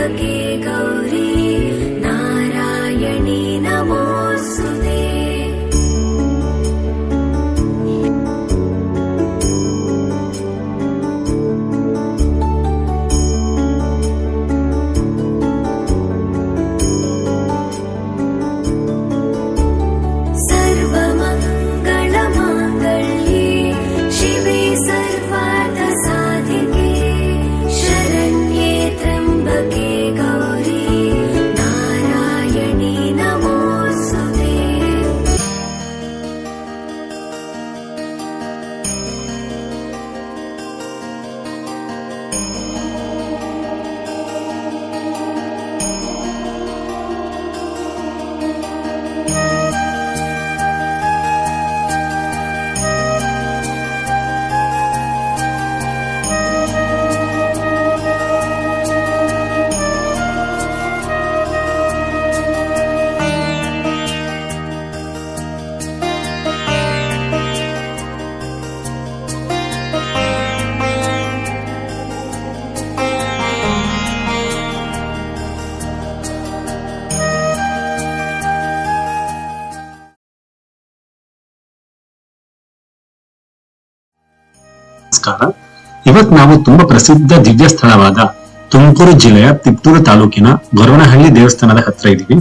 त्र्यम्बके गौरी नारायणी नमोऽस्तुते। ನಮಸ್ಕಾರ. ಇವತ್ತು ನಾವು ತುಂಬಾ ಪ್ರಸಿದ್ಧ ದಿವ್ಯ ಸ್ಥಳವಾದ ತುಮಕೂರು ಜಿಲ್ಲೆಯ ತಿಪ್ಟೂರು ತಾಲೂಕಿನ ಗೊರವನಹಳ್ಳಿ ದೇವಸ್ಥಾನದ ಹತ್ರ ಇದೀವಿ.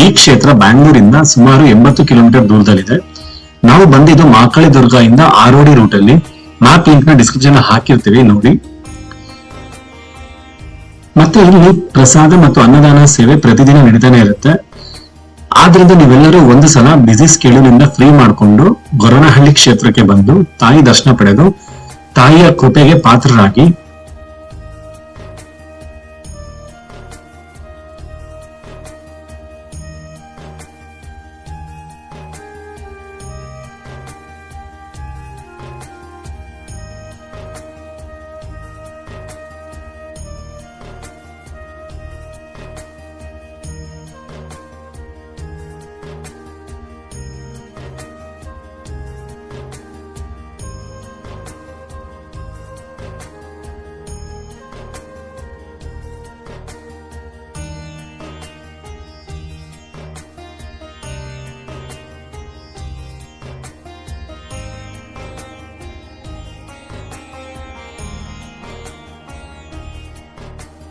ಈ ಕ್ಷೇತ್ರ ಬ್ಯಾಂಗ್ಳೂರಿಂದ ಸುಮಾರು 80 ಕಿಲೋಮೀಟರ್ ದೂರದಲ್ಲಿದೆ. ನಾವು ಬಂದಿದ್ದು ಮಾಕಳಿ ದುರ್ಗ ಇಂದ ಆರೋಡಿ ರೂಟ್ ಅಲ್ಲಿ. ಮ್ಯಾಪ್ ಲಿಂಕ್ ನ ಡಿಸ್ಕ್ರಿಪ್ಷನ್ ಹಾಕಿರ್ತೀವಿ, ನೋಡಿ. ಮತ್ತೆ ಇಲ್ಲಿ ಪ್ರಸಾದ ಮತ್ತು ಅನ್ನದಾನ ಸೇವೆ ಪ್ರತಿದಿನ ನಡೀತಾನೆ ಇರುತ್ತೆ. ಆದ್ರಿಂದ ನೀವೆಲ್ಲರೂ ಒಂದು ಸಲ ಬಿಸಿ ಸ್ಕೆಡ್ಯೂಲ್ ಫ್ರೀ ಮಾಡಿಕೊಂಡು ಗೊರವನಹಳ್ಳಿ ಕ್ಷೇತ್ರಕ್ಕೆ ಬಂದು ತಾಯಿ ದರ್ಶನ ಪಡೆದು ತಾಯಿಯ ಕೃಪೆಗೆ ಪಾತ್ರರಾಗಿ.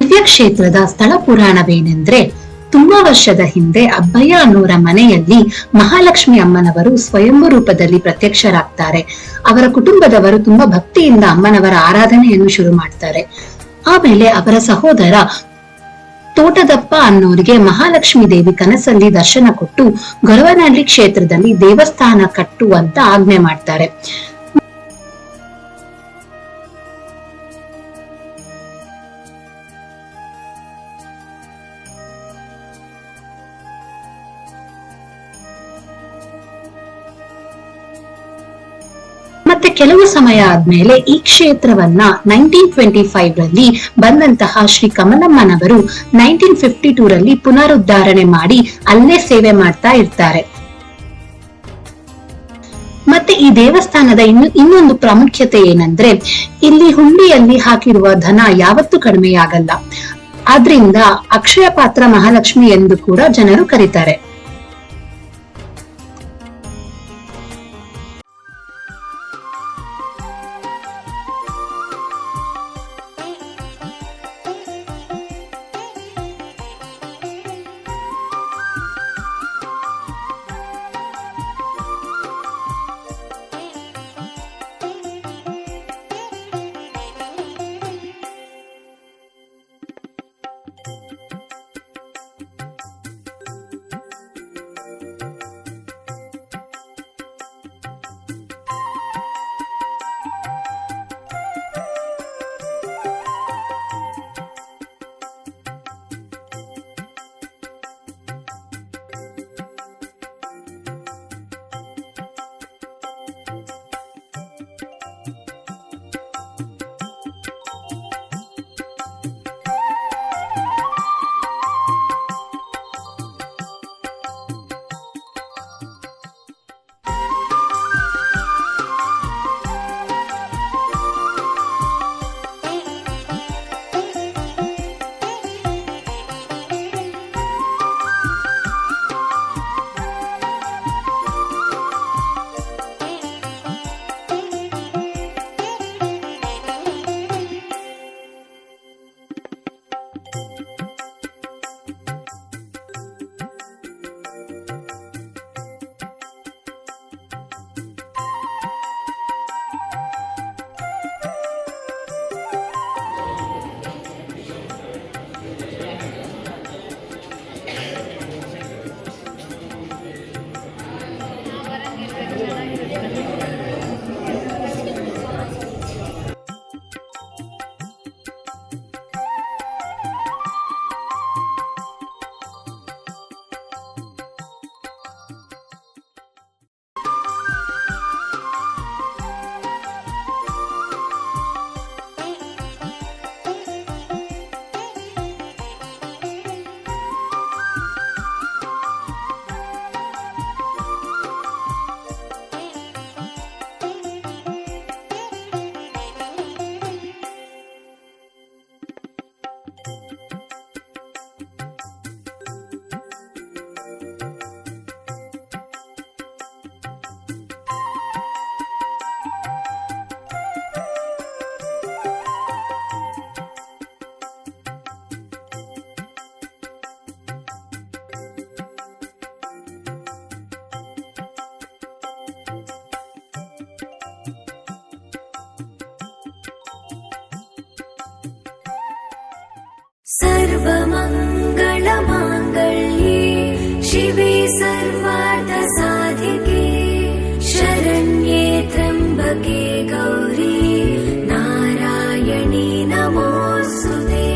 ದಿವ್ಯ ಕ್ಷೇತ್ರದ ಸ್ಥಳ ಪುರಾಣವೇನೆಂದ್ರೆ, ತುಂಬಾ ವರ್ಷದ ಹಿಂದೆ ಅಬ್ಬಯ್ಯ ಅನ್ನೋರ ಮನೆಯಲ್ಲಿ ಮಹಾಲಕ್ಷ್ಮಿ ಅಮ್ಮನವರು ಸ್ವಯಂಭೂ ರೂಪದಲ್ಲಿ ಪ್ರತ್ಯಕ್ಷರಾಗ್ತಾರೆ. ಅವರ ಕುಟುಂಬದವರು ತುಂಬಾ ಭಕ್ತಿಯಿಂದ ಅಮ್ಮನವರ ಆರಾಧನೆಯನ್ನು ಶುರು ಮಾಡ್ತಾರೆ. ಆಮೇಲೆ ಅವರ ಸಹೋದರ ತೋಟದಪ್ಪ ಅನ್ನೋರಿಗೆ ಮಹಾಲಕ್ಷ್ಮಿ ದೇವಿ ಕನಸಲ್ಲಿ ದರ್ಶನ ಕೊಟ್ಟು ಗೊರವನಹಳ್ಳಿ ಕ್ಷೇತ್ರದಲ್ಲಿ ದೇವಸ್ಥಾನ ಕಟ್ಟುವಂತ ಆಜ್ಞೆ ಮಾಡ್ತಾರೆ. ಮತ್ತೆ ಕೆಲವು ಸಮಯ ಆದ್ಮೇಲೆ ಈ ಕ್ಷೇತ್ರವನ್ನ 1925 ರಲ್ಲಿ ಬಂದಂತಹ ಶ್ರೀ ಕಮಲಮ್ಮನವರು 1952 ರಲ್ಲಿ ಪುನರುದ್ಧಾರಣೆ ಮಾಡಿ ಅಲ್ಲೇ ಸೇವೆ ಮಾಡ್ತಾ ಇರ್ತಾರೆ. ಮತ್ತೆ ಈ ದೇವಸ್ಥಾನದ ಇನ್ನೊಂದು ಪ್ರಾಮುಖ್ಯತೆ ಏನಂದ್ರೆ, ಇಲ್ಲಿ ಹುಂಡಿಯಲ್ಲಿ ಹಾಕಿರುವ ಧನ ಯಾವತ್ತೂ ಕಡಿಮೆಯಾಗಲ್ಲ. ಆದ್ರಿಂದ ಅಕ್ಷಯ ಪಾತ್ರ ಮಹಾಲಕ್ಷ್ಮಿ ಎಂದು ಕೂಡ ಜನರು ಕರೀತಾರೆ. सर्वमङ्गलमाङ्गल्ये शिवे सर्वार्थसाधिके शरण्ये त्र्यम्बके गौरी नारायणी नमोऽस्तुते।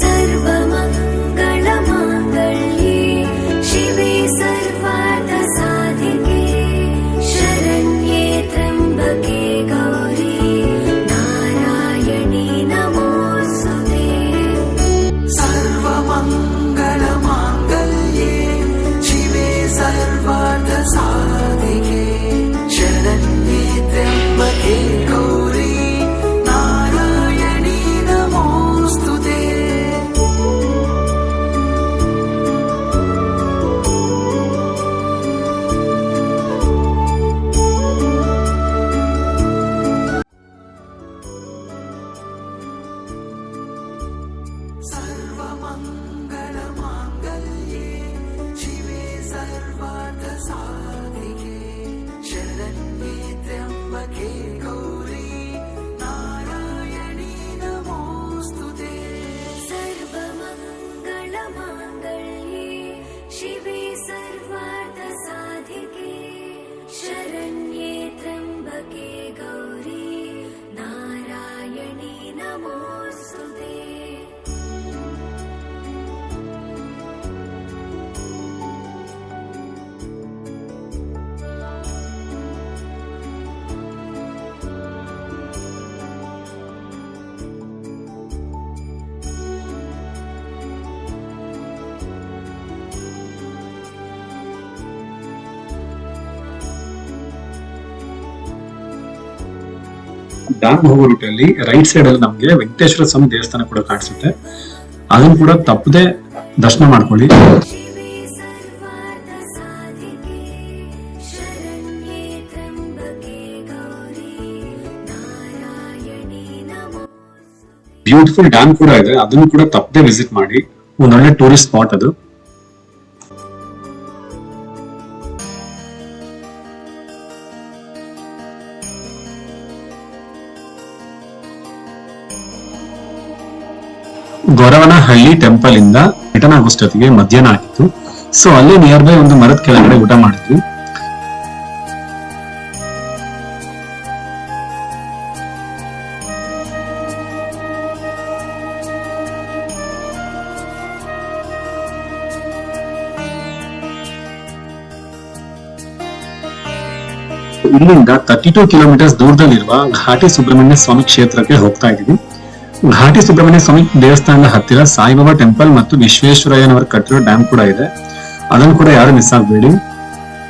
सर्वमङ्गलमाङ्गल्ये शिवे सर्वार्थसाधिके शरण्ये त्र्यम्बके गौरी नारायणी नमोऽस्तुते। सर्वमङ्गलमाङ्गल्ये शिवे सर्वार्थसाधिके शरण्ये त्र्यम्बके गौरी नारायणी नमोऽस्तुते। सर्वमङ्गलमाङ्गल्ये शिवे सर्वार्थसाधिके शरण्ये त्र्यम्बके गौरी नारायणी नमोऽस्तुते। सर्वमङ्गलमाङ्गल्ये शिवे सर्वार्थसाधिके शरण्ये त्र्यम्बके गौरी नारायणी नमोऽस्तुते। ಡ್ಯಾಮ್ ಹೋಗೋ ರೂಟ್ ಅಲ್ಲಿ ರೈಟ್ ಸೈಡ್ ಅಲ್ಲಿ ನಮ್ಗೆ ವೆಂಕಟೇಶ್ವರ ಸ್ವಾಮಿ ದೇವಸ್ಥಾನ ಕೂಡ ಕಾಣಿಸುತ್ತೆ. ಅದನ್ನ ಕೂಡ ತಪ್ಪದೆ ದರ್ಶನ ಮಾಡ್ಕೊಳ್ಳಿ. शिवे सर्वार्थसाधिके शरण्ये त्र्यम्बके गौरी नारायणी नमोऽस्तुते। ಬ್ಯೂಟಿಫುಲ್ ಡ್ಯಾಮ್ ಕೂಡ ಇದೆ, ಅದನ್ನು ಕೂಡ ತಪ್ಪದೆ ವಿಸಿಟ್ ಮಾಡಿ. ಒಂದೊಳ್ಳೆ ಟೂರಿಸ್ಟ್ ಸ್ಪಾಟ್ ಅದು. ಗೊರವನಹಳ್ಳಿ ಟೆಂಪಲ್ ಇಂದ ರಿಟರ್ನ್ ಆಗೋಷ್ಟೊತ್ತಿಗೆ ಮಧ್ಯಾಹ್ನ ಆಗಿತ್ತು. ಸೊ ಅಲ್ಲಿ ನಿಯರ್ ಬೈ ಒಂದು ಮರದ ಕೆಳಗಡೆ ಊಟ ಮಾಡಿದ್ವಿ. ಇಲ್ಲಿಂದ 32 ಕಿಲೋಮೀಟರ್ಸ್ ದೂರದಲ್ಲಿರುವ ಘಾಟಿ ಸುಬ್ರಹ್ಮಣ್ಯ ಸ್ವಾಮಿ ಕ್ಷೇತ್ರಕ್ಕೆ ಹೋಗ್ತಾ ಇದೀವಿ. ಘಾಟಿ ಸುಬ್ರಹ್ಮಣ್ಯ ಸ್ವಾಮಿ ದೇವಸ್ಥಾನದ ಹತ್ತಿರ ಸಾಯಿಬಾಬಾ ಟೆಂಪಲ್ ಮತ್ತು ವಿಶ್ವೇಶ್ವರಯ್ಯನವರು ಕಟ್ಟಿರೋ ಡ್ಯಾಮ್ ಕೂಡ ಇದೆ. ಅದನ್ನು ಕೂಡ ಯಾರು ಮಿಸ್ ಆಗಬೇಡಿ.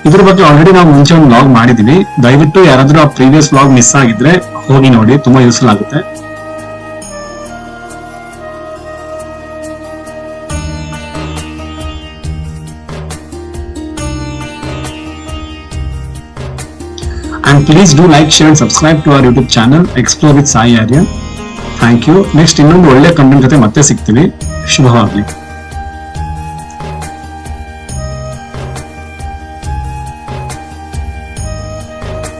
ಇದ್ರ ಬಗ್ಗೆ ಆಲ್ರೆಡಿ ನಾವು ಮುಂಚೆ ಒಂದು ವ್ಲಾಗ್ ಮಾಡಿದೀವಿ. ದಯವಿಟ್ಟು ಯಾರಾದ್ರೂ ಆ ಪ್ರೀವಿಯಸ್ ವ್ಲಾಗ್ ಮಿಸ್ ಆಗಿದ್ರೆ ಹೋಗಿ ನೋಡಿ, ತುಂಬಾ ಯೂಸ್ಫುಲ್ ಆಗುತ್ತೆ. And please do like, share and subscribe to our YouTube channel Explore with Sai Aryan. Thank you. Next ಇನ್ನೊಂದು ಒಳ್ಳೆ ಕಂಟೆಂಟ್ ಜೊತೆ ಮತ್ತೆ ಸಿಗ್ತೀವಿ. ಶುಭವಾಗಲಿ.